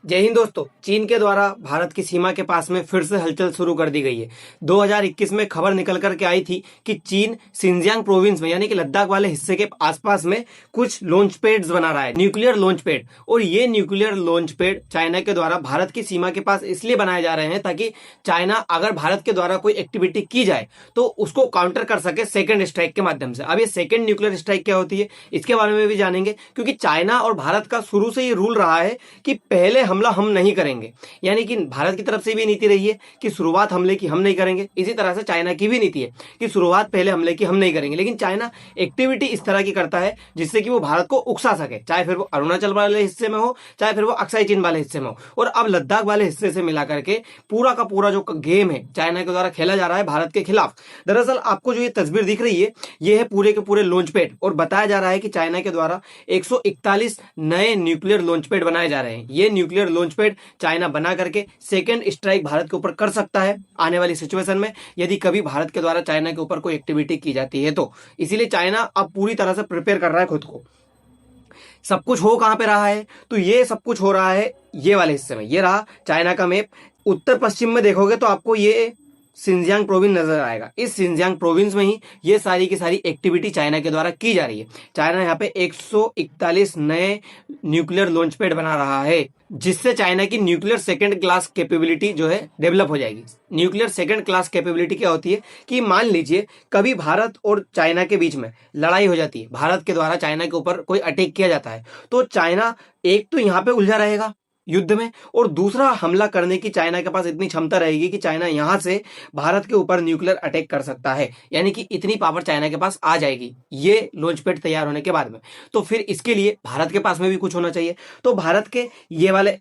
जय हिंद दोस्तों। चीन के द्वारा भारत की सीमा के पास में फिर से हलचल शुरू कर दी गई है। 2021 में खबर निकल कर के आई थी कि चीन सिंजियांग प्रोविंस में यानी कि लद्दाख वाले हिस्से के आसपास में कुछ लॉन्च पैड्स बना रहा है, न्यूक्लियर लॉन्च पैड। और ये न्यूक्लियर लॉन्च पैड चाइना के द्वारा भारत की सीमा के पास इसलिए बनाए जा रहे हैं ताकि चाइना अगर भारत के द्वारा कोई एक्टिविटी की जाए तो उसको काउंटर कर सके सेकेंड स्ट्राइक के माध्यम से। अब ये सेकेंड न्यूक्लियर स्ट्राइक क्या होती है इसके बारे में भी जानेंगे, क्योंकि चाइना और भारत का शुरू से ये रूल रहा है कि पहले हमला हम नहीं करेंगे। यानी कि भारत की तरफ से भी नीति रही है कि शुरुआत हमले की हम नहीं करेंगे, इसी तरह से चाइना की भी नीति है कि शुरुआत पहले हमले की हम नहीं करेंगे। लेकिन चाइना एक्टिविटी इस तरह की करता है जिससे कि वो भारत को उकसा सके, चाहे फिर वो अरुणाचल वाले हिस्से में हो, चाहे फिर वो अक्साई चीन वाले हिस्से में हो। और अब लद्दाख वाले हिस्से से मिला करके पूरा का पूरा जो गेम है चाइना के द्वारा खेला जा रहा है भारत के खिलाफ। दरअसल आपको जो ये तस्वीर दिख रही है ये है पूरे के पूरे लॉन्च पैड, और बताया जा रहा है कि चाइना के द्वारा 141 नए न्यूक्लियर लॉन्च पैड बनाए जा रहे हैं। ये न्यूक्लियर लॉन्च पैड चाइना बना करके सेकेंड स्ट्राइक भारत के ऊपर कर सकता है आने वाली सिचुएशन में, यदि कभी भारत के द्वारा चाइना के ऊपर कोई एक्टिविटी की जाती है तो। इसीलिए चाइना अब पूरी तरह से प्रिपेयर कर रहा है खुद को। सब कुछ हो कहां पे रहा है तो ये सब कुछ हो रहा है ये वाले हिस्से में। ये रहा चाइना का मैप। उत्तर पश्चिम में देखोगे तो आपको ये सिंजियांग प्रोविंस नजर आएगा। इस सिंजियांग प्रोविंस में ही ये सारी की सारी एक्टिविटी चाइना के द्वारा की जा रही है। चाइना यहाँ पे 141 नए न्यूक्लियर लॉन्च पैड बना रहा है, जिससे चाइना की न्यूक्लियर सेकंड क्लास कैपेबिलिटी जो है डेवलप हो जाएगी। न्यूक्लियर सेकंड क्लास कैपेबिलिटी क्या होती है कि मान लीजिए कभी भारत और चाइना के बीच में लड़ाई हो जाती है, भारत के द्वारा चाइना के ऊपर कोई अटैक किया जाता है, तो चाइना एक तो यहाँ पे उलझा रहेगा युद्ध में, और दूसरा हमला करने की चाइना के पास इतनी क्षमता रहेगी कि चाइना यहां से भारत के ऊपर न्यूक्लियर अटैक कर सकता है। यानी कि इतनी पावर चाइना के पास आ जाएगी ये लॉन्च पैड तैयार होने के बाद में। तो फिर इसके लिए भारत के पास में भी कुछ होना चाहिए। तो भारत के ये वाले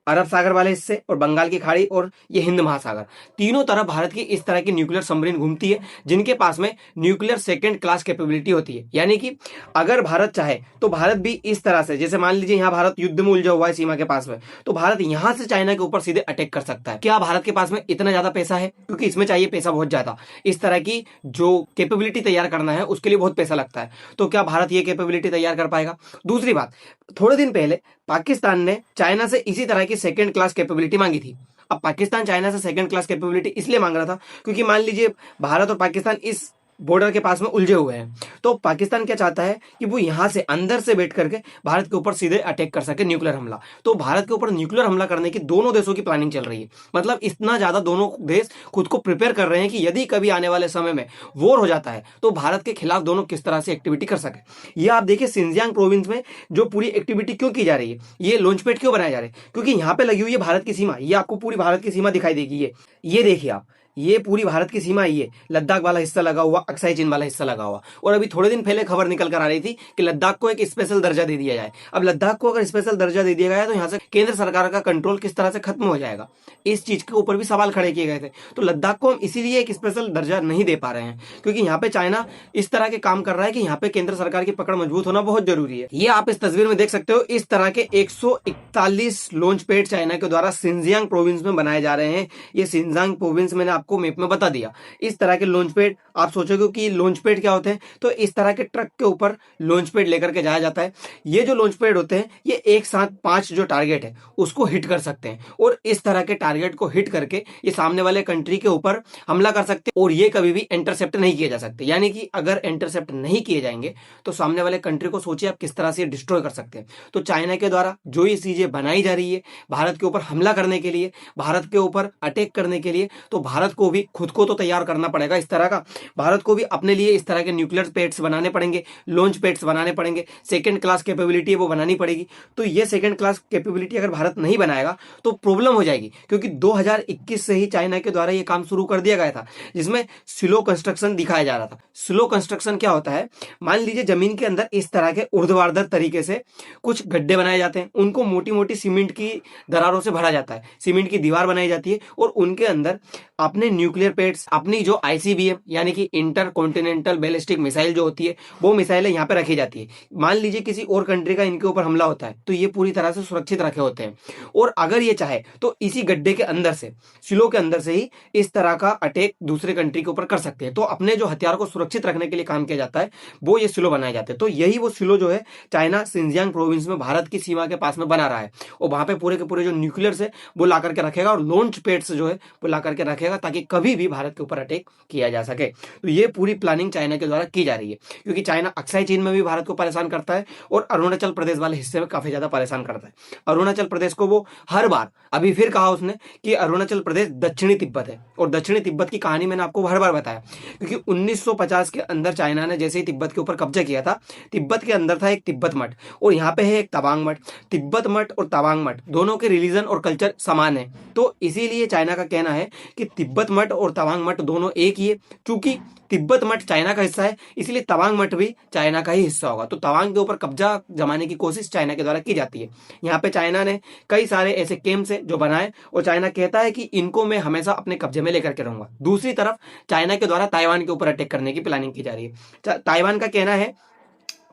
अरब सागर वाले हिस्से और बंगाल की खाड़ी और ये हिंद महासागर, तीनों तरफ भारत की इस तरह की न्यूक्लियर सबमरीन घूमती है जिनके पास में न्यूक्लियर सेकंड क्लास कैपेबिलिटी होती है। यानी कि अगर भारत चाहे तो भारत भी इस तरह से, जैसे मान लीजिए यहाँ भारत युद्ध में उलझा हुआ है सीमा के पास में, तो भारत यहां से चाइना के ऊपर सीधे अटैक कर सकता है। क्या भारत के पास में इतना ज्यादा पैसा है? क्योंकि इसमें चाहिए पैसा बहुत ज्यादा। इस तरह की जो कैपेबिलिटी तैयार करना है उसके लिए बहुत पैसा लगता है। तो क्या भारत ये कैपेबिलिटी तैयार कर पाएगा? दूसरी बात, थोड़े दिन पहले पाकिस्तान ने चाइना से इसी तरह की सेकंड क्लास कैपेबिलिटी मांगी थी। अब पाकिस्तान चाइना से सेकंड क्लास कैपेबिलिटी इसलिए मांग रहा था क्योंकि मान लीजिए भारत और पाकिस्तान इस बॉर्डर के पास में उलझे हुए हैं, तो पाकिस्तान क्या चाहता है कि वो यहां से अंदर से बैठ करके भारत के ऊपर सीधे अटैक कर सके, न्यूक्लियर हमला। तो भारत के ऊपर न्यूक्लियर हमला करने की दोनों देशों की प्लानिंग चल रही है। मतलब इतना ज्यादा दोनों देश खुद को प्रिपेयर कर रहे हैं कि यदि कभी आने वाले समय में वॉर हो जाता है तो भारत के खिलाफ दोनों किस तरह से एक्टिविटी कर सके। ये आप देखिए सिंजियांग प्रोविंस में जो पूरी एक्टिविटी क्यों की जा रही है, ये लॉन्च पैड क्यों बनाए जा रहे हैं, क्योंकि यहाँ पे लगी हुई है भारत की सीमा। ये आपको पूरी भारत की सीमा दिखाई देगी। ये देखिए आप, ये पूरी भारत की सीमा, ये लद्दाख वाला हिस्सा लगा हुआ, अक्साई चीन वाला हिस्सा लगा हुआ। और अभी थोड़े दिन पहले खबर निकल कर आ रही थी कि लद्दाख को एक स्पेशल दर्जा दे दिया जाए। अब लद्दाख को अगर स्पेशल दर्जा दे दिया गया तो यहाँ से केंद्र सरकार का कंट्रोल किस तरह से खत्म हो जाएगा, इस चीज के ऊपर भी सवाल खड़े किए गए थे। तो लद्दाख को हम इसीलिए एक स्पेशल दर्जा नहीं दे पा रहे हैं क्योंकि यहाँ पे चाइना इस तरह के काम कर रहा है कि यहाँ पे केंद्र सरकार की पकड़ मजबूत होना बहुत जरूरी है। ये आप इस तस्वीर में देख सकते हो, इस तरह के 141 लॉन्च पैड चाइना के द्वारा सिंजियांग प्रोविंस में बनाए जा रहे हैं। ये सिंजियांग प्रोविंस मैंने आपको मैप में बता दिया। इस तरह के लॉन्च पैड, आप सोचोगे कि लॉन्च पैड क्या होते हैं, तो इस तरह के ट्रक के ऊपर लॉन्च पैड लेकर के जाया जाता है। ये जो लॉन्च पैड होते हैं ये एक साथ 5 जो टारगेट है उसको हिट कर सकते हैं, और इस तरह के टारगेट को हिट करके ये सामने वाले कंट्री के ऊपर हमला कर सकते हैं, और ये कभी भी इंटरसेप्ट नहीं किए जा सकते। यानी कि अगर इंटरसेप्ट नहीं किए जाएंगे तो सामने वाले कंट्री को सोचिए आप किस तरह से डिस्ट्रॉय कर सकते हैं। तो चाइना के द्वारा जो ये चीजें बनाई जा रही है भारत के ऊपर हमला करने के लिए, भारत के ऊपर अटैक करने के लिए, तो भारत को भी खुद को तो तैयार करना पड़ेगा। इस तरह का भारत को भी अपने लिए इस तरह के न्यूक्लियर पैड्स बनाने पड़ेंगे, लॉन्च पैड्स बनाने पड़ेंगे, सेकंड क्लास कैपेबिलिटी है वो बनानी पड़ेगी। तो ये सेकंड क्लास कैपेबिलिटी अगर भारत नहीं बनाएगा तो प्रॉब्लम हो जाएगी, क्योंकि 2021 से ही चाइना के द्वारा ये काम शुरू कर दिया गया था जिसमें स्लो कंस्ट्रक्शन दिखाया जा रहा था। स्लो कंस्ट्रक्शन क्या होता है, मान लीजिए जमीन के अंदर इस तरह के ऊर्ध्वाधर तरीके से कुछ गड्ढे बनाए जाते हैं, उनको मोटी मोटी सीमेंट की दरारों से भरा जाता है, सीमेंट की दीवार बनाई जाती है और उनके अंदर अपने न्यूक्लियर पेड्स, अपनी जो आईसीबीएम यानी कि इंटर कॉन्टिनेंटल बैलिस्टिक मिसाइल जो होती है, वो मिसाइलें यहाँ पे रखी जाती है। मान लीजिए किसी और कंट्री का इनके ऊपर हमला होता है तो ये पूरी तरह से सुरक्षित रखे होते हैं, और अगर ये चाहे तो इसी गड्ढे के अंदर से, सिलो के अंदर से ही इस तरह का अटैक दूसरे कंट्री के ऊपर कर सकते हैं। तो अपने जो हथियार को सुरक्षित रखने के लिए काम किया जाता है वो ये सिलो बनाए जाते हैं। तो यही वो सिलो जो है चाइना सिंजियांग प्रोविंस में भारत की सीमा के पास में बना रहा है, और वहां पे पूरे के पूरे जो न्यूक्लियर है वो ला करके रखेगा, और लॉन्च पैड्स जो है वो ला करके रखेगा, ताकि कभी भी भारत के ऊपर अटैक किया जा सके। तो ये पूरी प्लानिंग चाइना के द्वारा की जा रही है, क्योंकि चाइना अक्साई चीन में भी भारत को परेशान करता है और अरुणाचल प्रदेश वाले हिस्से में काफी ज्यादा परेशान करता है। अरुणाचल प्रदेश को वो हर बार, अभी फिर कहा उसने कि अरुणाचल प्रदेश दक्षिणी तिब्बत है, और दक्षिणी तिब्बत की कहानी मैंने आपको हर बार बताया, क्योंकि 1950 के अंदर चाइना ने जैसे ही तिब्बत के ऊपर कब्जा किया था, तिब्बत के अंदर था एक तिब्बत मठ, और यहाँ पे है एक तवांग मठ। तिब्बत मठ और तवांग मठ दोनों के रिलीजन और कल्चर समान है, तो इसीलिए चाइना का कहना है कि तिब्बत मठ और तवांग मठ दोनों एक ही है। चूंकि तिब्बत मठ चाइना का हिस्सा है, इसलिए तवांग मठ भी चाइना का ही हिस्सा होगा। तो तवांग के ऊपर कब्जा जमाने की कोशिश चाइना के द्वारा की जाती है। यहाँ पे चाइना ने कई सारे ऐसे कैंप्स है जो बनाए, और चाइना कहता है कि इनको मैं हमेशा अपने कब्जे में लेकर के रहूंगा। दूसरी तरफ चाइना के द्वारा ताइवान के ऊपर अटैक करने की प्लानिंग की जा रही है। ताइवान का कहना है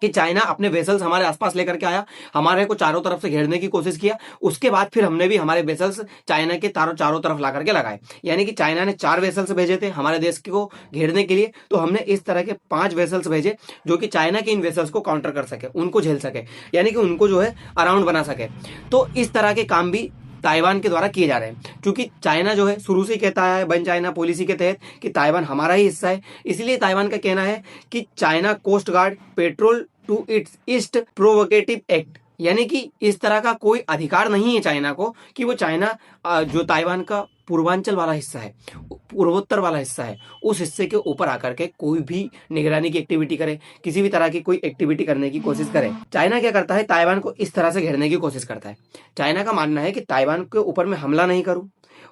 कि चाइना अपने वेसल्स हमारे आसपास लेकर के आया, हमारे को चारों तरफ से घेरने की कोशिश किया, उसके बाद फिर हमने भी हमारे वेसल्स चाइना के चारों तरफ ला करके लगाए। यानी कि चाइना ने 4 वेसल्स भेजे थे हमारे देश को घेरने के लिए, तो हमने इस तरह के 5 वेसल्स भेजे जो कि चाइना के इन वेसल्स को काउंटर कर सके, उनको झेल सके, यानी कि उनको जो है अराउंड बना सके। तो इस तरह के काम भी ताइवान के द्वारा किए जा रहे हैं, क्योंकि चाइना जो है शुरू से ही कहता है वन चाइना पॉलिसी के तहत कि ताइवान हमारा ही हिस्सा है। इसलिए ताइवान का कहना है कि China coast guard patrol to its east provocative act, यानी कि इस तरह का कोई अधिकार नहीं है चाइना को कि वो चाइना जो ताइवान का पूर्वांचल वाला हिस्सा है, पूर्वोत्तर वाला हिस्सा है, उस हिस्से के ऊपर आकर के कोई भी निगरानी की एक्टिविटी करे, किसी भी तरह की कोई एक्टिविटी करने की कोशिश करे। चाइना क्या करता है, ताइवान को इस तरह से घेरने की कोशिश करता है। चाइना का मानना है कि ताइवान के ऊपर मैं हमला नहीं करूं,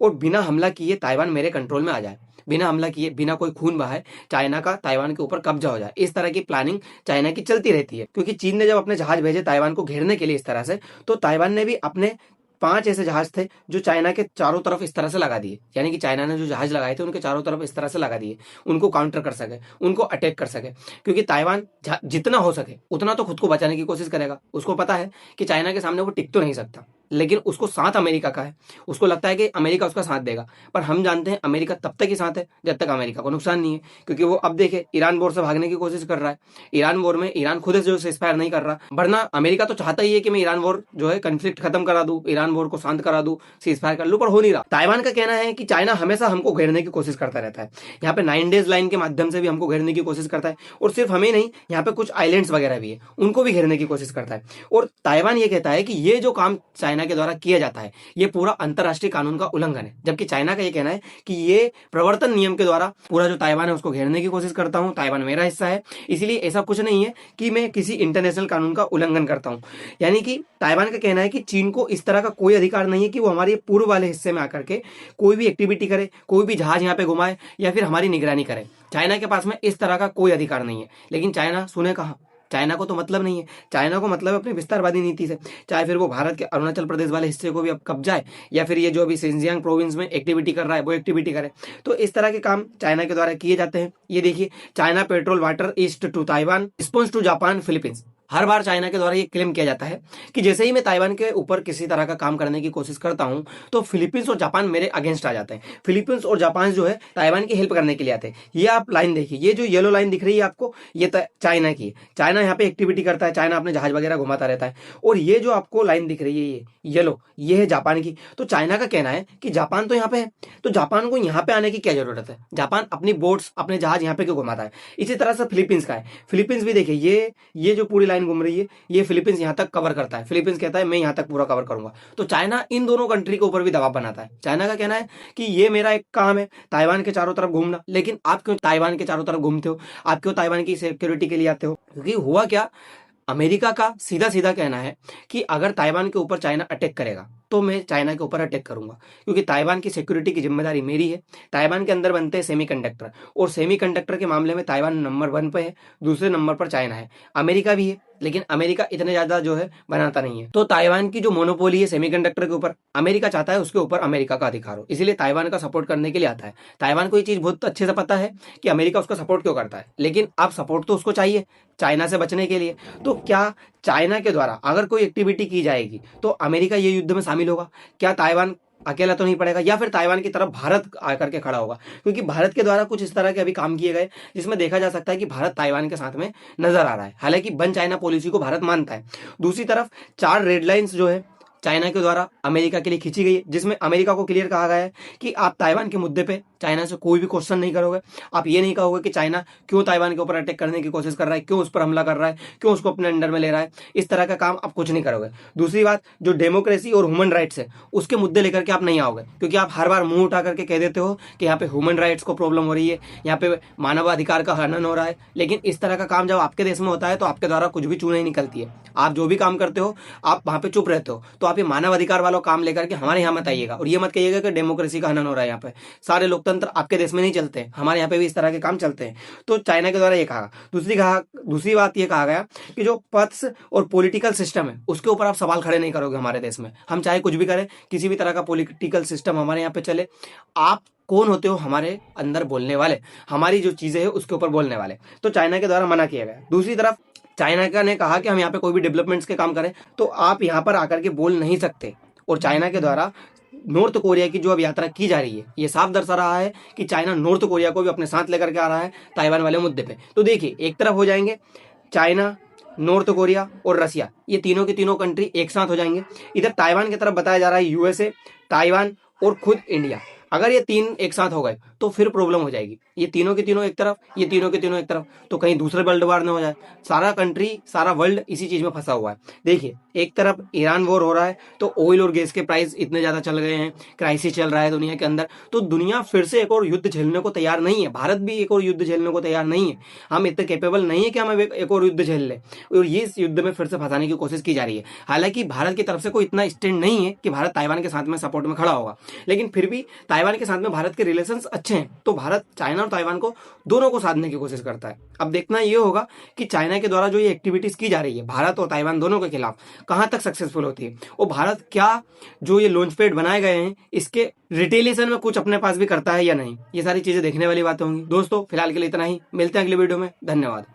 और बिना हमला किए ताइवान मेरे कंट्रोल में आ जाए, बिना हमला किए, बिना कोई खून बहाए चाइना का ताइवान के ऊपर कब्जा हो जाए। इस तरह की प्लानिंग चाइना की चलती रहती है, क्योंकि चीन ने जब अपने जहाज भेजे ताइवान को घेरने के लिए इस तरह से, तो ताइवान ने भी अपने 5 ऐसे जहाज थे जो चाइना के चारों तरफ इस तरह से लगा दिए, यानी कि चाइना ने जो जहाज लगाए थे उनके चारों तरफ इस तरह से लगा दिए, उनको काउंटर कर सके, उनको अटैक कर सके। क्योंकि ताइवान जितना हो सके उतना तो खुद को बचाने की कोशिश करेगा। उसको पता है कि चाइना के सामने वो टिक तो नहीं सकता, लेकिन उसको साथ अमेरिका का है, उसको लगता है कि अमेरिका उसका साथ देगा। पर हम जानते हैं अमेरिका तब तक ही साथ है जब तक अमेरिका को नुकसान नहीं है, क्योंकि वो अब देखे ईरान वॉर से भागने की कोशिश कर रहा है। ईरान वॉर में ईरान खुद से जो सीजफायर नहीं कर रहा, वरना अमेरिका तो चाहता ही है कि मैं ईरान वॉर जो है कन्फ्लिक्ट खत्म करा दूं, ईरान वॉर को शांत करा दूं, सीजफायर कर लूं, पर हो नहीं रहा। ताइवान का कहना है कि चाइना हमेशा हमको घेरने की कोशिश करता रहता है। यहाँ पे 9 डेज लाइन के माध्यम से भी हमको घेरने की कोशिश करता है, और सिर्फ हमें नहीं, यहाँ पे कुछ आइलैंड्स वगैरह भी है, उनको भी घेरने की कोशिश करता है। और ताइवान ये कहता है कि ये जो काम चाइना के द्वारा किया जाता है ये पूरा अंतरराष्ट्रीय कानून का उल्लंघन है, जबकि चाइना का ये कहना है कि ये प्रवर्तन नियम के द्वारा पूरा जो ताइवान है उसको घेरने की कोशिश करता हूं, ताइवान मेरा हिस्सा है, इसलिए ऐसा कुछ नहीं है कि मैं किसी इंटरनेशनल कानून का उल्लंघन करता हूं। यानी कि ताइवान का कहना है कि चीन को इस तरह का कोई अधिकार नहीं है कि वो हमारे पूर्व वाले हिस्से में आकर के कोई भी एक्टिविटी करे, कोई भी जहाज यहाँ पे घुमाए या फिर हमारी निगरानी करे। चाइना के पास में इस तरह का कोई अधिकार नहीं है। लेकिन चाइना सुने कहाँ, चाइना को तो मतलब नहीं है, चाइना को मतलब है अपनी विस्तारवादी नीति से, चाहे फिर वो भारत के अरुणाचल प्रदेश वाले हिस्से को भी अब कब्जा है, या फिर ये जो अभी सिंजियांग प्रोविंस में एक्टिविटी कर रहा है वो एक्टिविटी करे। तो इस तरह के काम चाइना के द्वारा किए जाते हैं। ये देखिए, China patrol water east to Taiwan, response to Japan Philippines. हर बार चाइना के द्वारा ये क्लेम किया जाता है कि जैसे ही मैं ताइवान के ऊपर किसी तरह का काम करने की कोशिश करता हूं तो फिलीपींस और जापान मेरे अगेंस्ट आ जाते हैं। फिलीपींस और जापान जो है ताइवान की हेल्प करने के लिए आते हैं। ये आप लाइन देखिए, ये जो येलो लाइन दिख रही है आपको, ये चाइना की है। चाइना यहाँ पे एक्टिविटी करता है, चाइना अपने जहाज वगैरह घुमाता रहता है। और ये जो आपको लाइन दिख रही है ये येलो, ये है जापान की। तो चाइना का कहना है कि जापान तो यहाँ पे है, तो जापान को यहाँ पे आने की क्या जरूरत है, जापान अपनी बोट्स अपने जहाज यहाँ पे क्यों घुमाता है। इसी तरह से फिलीपींस का है, फिलीपींस भी देखिए ये जो पूरी लाइन घूम रही है ये फिलीपींस यहां तक कवर करता है। फिलीपींस कहता है मैं यहां तक पूरा कवर करूंगा। तो चाइना इन दोनों कंट्री के ऊपर भी दबाव बनाता है। चाइना का कहना है कि ये मेरा एक काम है ताइवान के चारों तरफ घूमना, लेकिन आप क्यों ताइवान के चारों तरफ घूमते हो, आप क्यों ताइवान की सिक्योरिटी के लिए आते हो। क्योंकि हुआ क्या, अमेरिका का सीधा सीधा कहना है कि अगर ताइवान के ऊपर चाइना अटैक करेगा तो मैं चाइना के ऊपर अटैक करूंगा, क्योंकि ताइवान की सिक्योरिटी की जिम्मेदारी मेरी है। ताइवान के अंदर बनते हैं सेमीकंडक्टर, और सेमीकंडक्टर के मामले में ताइवान नंबर 1 पे है, दूसरे नंबर पर चाइना है, अमेरिका भी है, लेकिन अमेरिका इतने ज्यादा जो है बनाता नहीं है। तो ताइवान की जो मोनोपोली है सेमीकंडक्टर के ऊपर, अमेरिका चाहता है उसके ऊपर अमेरिका का अधिकार हो, इसीलिए ताइवान का सपोर्ट करने के लिए आता है। ताइवान को ये चीज बहुत अच्छे से पता है कि अमेरिका उसका सपोर्ट क्यों करता है, लेकिन अब सपोर्ट तो उसको चाहिए चाइना से बचने के लिए। तो क्या चाइना के द्वारा अगर कोई एक्टिविटी की जाएगी तो अमेरिका ये युद्ध में शामिल होगा? क्या ताइवान अकेला तो नहीं पड़ेगा, या फिर ताइवान की तरफ भारत आकर के खड़ा होगा? क्योंकि भारत के द्वारा कुछ इस तरह के अभी काम किए गए जिसमें देखा जा सकता है कि भारत ताइवान के साथ में नजर आ रहा है, हालांकि वन चाइना पॉलिसी को भारत मानता है। दूसरी तरफ 4 रेड लाइंस जो है चाइना के द्वारा अमेरिका के लिए खींची गई है, जिसमें अमेरिका को क्लियर कहा गया है कि आप ताइवान के मुद्दे पे चाइना से कोई भी क्वेश्चन नहीं करोगे। आप ये नहीं कहोगे कि चाइना क्यों ताइवान के ऊपर अटैक करने की कोशिश कर रहा है, क्यों उस पर हमला कर रहा है, क्यों उसको अपने अंडर में ले रहा है, इस तरह का काम आप कुछ नहीं करोगे। दूसरी बात, जो डेमोक्रेसी और ह्यूमन राइट्स है उसके मुद्दे लेकर के आप नहीं आओगे, क्योंकि आप हर बार मुंह उठा करके कह देते हो कि यहाँ पे ह्यूमन राइट्स को प्रॉब्लम हो रही है, यहाँ पे मानवाधिकार का हनन हो रहा है, लेकिन इस तरह का काम जब आपके देश में होता है तो आपके द्वारा कुछ भी चूं नहीं निकलती है। आप जो भी काम करते हो आप वहां पे चुप रहते हो। तो आप ये मानवाधिकार वालों काम लेकर के हमारे यहाँ मत आइएगा, और ये मत कहिएगा कि डेमोक्रेसी का हनन हो रहा है। यहाँ पे सारे लोकतंत्र आपके देश में नहीं चलते हैं, हमारे यहाँ पे भी इस तरह के काम चलते हैं। तो चाइना के द्वारा ये कहा। दूसरी बात ये कहा गया कि जो पथ्स और पॉलिटिकल सिस्टम है उसके ऊपर आप सवाल खड़े नहीं करोगे हमारे देश में। हम चाहे कुछ भी करें, किसी भी तरह का पॉलिटिकल सिस्टम हमारे यहाँ पे चले, आप कौन होते हो हमारे अंदर बोलने वाले, हमारी जो चीजें हैं उसके ऊपर बोलने वाले? तो चाइना के द्वारा मना किया गया। दूसरी तरफ चाइना का ने कहा कि हम यहाँ पे कोई भी डेवलपमेंट्स के काम करें तो आप यहाँ पर आकर के बोल नहीं सकते। और चाइना के द्वारा नॉर्थ कोरिया की जो अब यात्रा की जा रही है, ये साफ दर्शा रहा है कि चाइना नॉर्थ कोरिया को भी अपने साथ लेकर के आ रहा है ताइवान वाले मुद्दे पे। तो देखिए, एक तरफ हो जाएंगे चाइना, नॉर्थ कोरिया और रसिया, ये तीनों की तीनों कंट्री एक साथ हो जाएंगे। इधर ताइवान की तरफ बताया जा रहा है यूएसए, ताइवान और खुद इंडिया। अगर ये तीन एक साथ हो गए तो फिर प्रॉब्लम हो जाएगी। ये तीनों के तीनों एक तरफ, ये तीनों के तीनों एक तरफ, तो कहीं दूसरे वर्ल्ड वार न हो जाए। सारा कंट्री, सारा वर्ल्ड इसी चीज में फंसा हुआ है। देखिए, एक तरफ ईरान वॉर हो रहा है तो ऑयल और गैस के प्राइस इतने ज्यादा चल गए हैं, क्राइसिस चल रहा है दुनिया के अंदर, तो दुनिया फिर से एक और युद्ध झेलने को तैयार नहीं है। भारत भी एक और युद्ध झेलने को तैयार नहीं है। हम इतने कैपेबल नहीं है कि हम एक और युद्ध झेल ले, और ये इस युद्ध में फिर से फंसाने की कोशिश की जा रही है। हालांकि भारत की तरफ से कोई इतना स्टैंड नहीं है कि भारत ताइवान के साथ में सपोर्ट में खड़ा होगा, लेकिन फिर भी ताइवान के साथ में भारत के रिलेशंस अच्छे हैं, तो भारत चाइना और ताइवान को दोनों को साधने की कोशिश करता है। अब देखना यह होगा कि चाइना के द्वारा जो ये एक्टिविटीज की जा रही है भारत और ताइवान दोनों के खिलाफ कहां तक सक्सेसफुल होती है, और भारत क्या जो ये लॉन्च पैड बनाए गए हैं इसके रिटेलिएशन में कुछ अपने पास भी करता है या नहीं। ये सारी चीजें देखने वाली बातें होंगी। दोस्तों, फिलहाल के लिए इतना ही, मिलते हैं अगली वीडियो में। धन्यवाद।